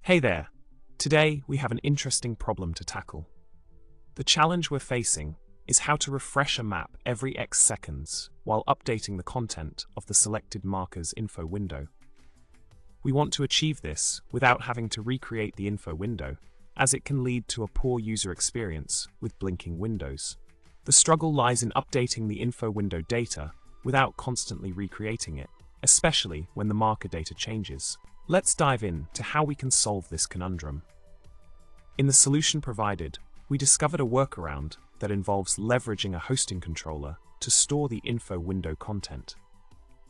Hey there! Today we have an interesting problem to tackle. The challenge we're facing is how to refresh a map every X seconds while updating the content of the selected marker's info window. We want to achieve this without having to recreate the info window, as it can lead to a poor user experience with blinking windows. The struggle lies in updating the info window data without constantly recreating it, especially when the marker data changes. Let's dive into how we can solve this conundrum. In the solution provided, we discovered a workaround that involves leveraging a hosting controller to store the info window content.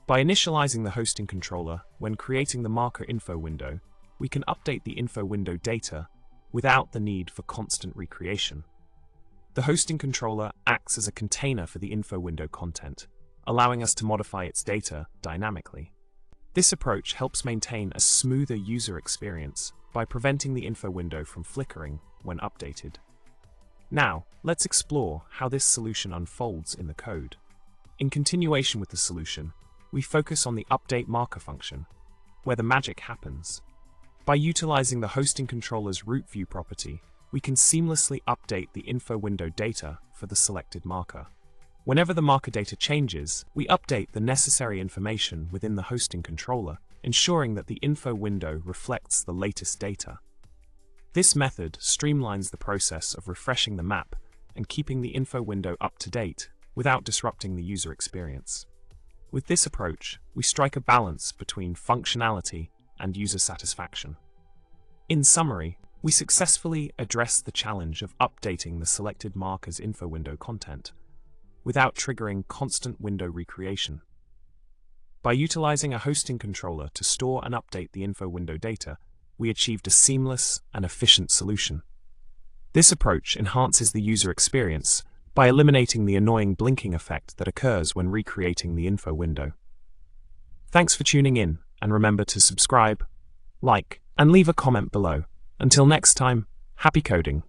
By initializing the hosting controller when creating the marker info window, we can update the info window data without the need for constant recreation. The hosting controller acts as a container for the info window content, allowing us to modify its data dynamically. This approach helps maintain a smoother user experience by preventing the info window from flickering when updated. Now, let's explore how this solution unfolds in the code. In continuation with the solution, we focus on the update marker function, where the magic happens. By utilizing the hosting controller's root view property, we can seamlessly update the info window data for the selected marker. Whenever the marker data changes, we update the necessary information within the hosting controller, ensuring that the info window reflects the latest data. This method streamlines the process of refreshing the map and keeping the info window up to date without disrupting the user experience. With this approach, we strike a balance between functionality and user satisfaction. In summary, we successfully address the challenge of updating the selected marker's info window content without triggering constant window recreation. By utilizing a hosting controller to store and update the info window data, we achieved a seamless and efficient solution. This approach enhances the user experience by eliminating the annoying blinking effect that occurs when recreating the info window. Thanks for tuning in, and remember to subscribe, like, and leave a comment below. Until next time, happy coding!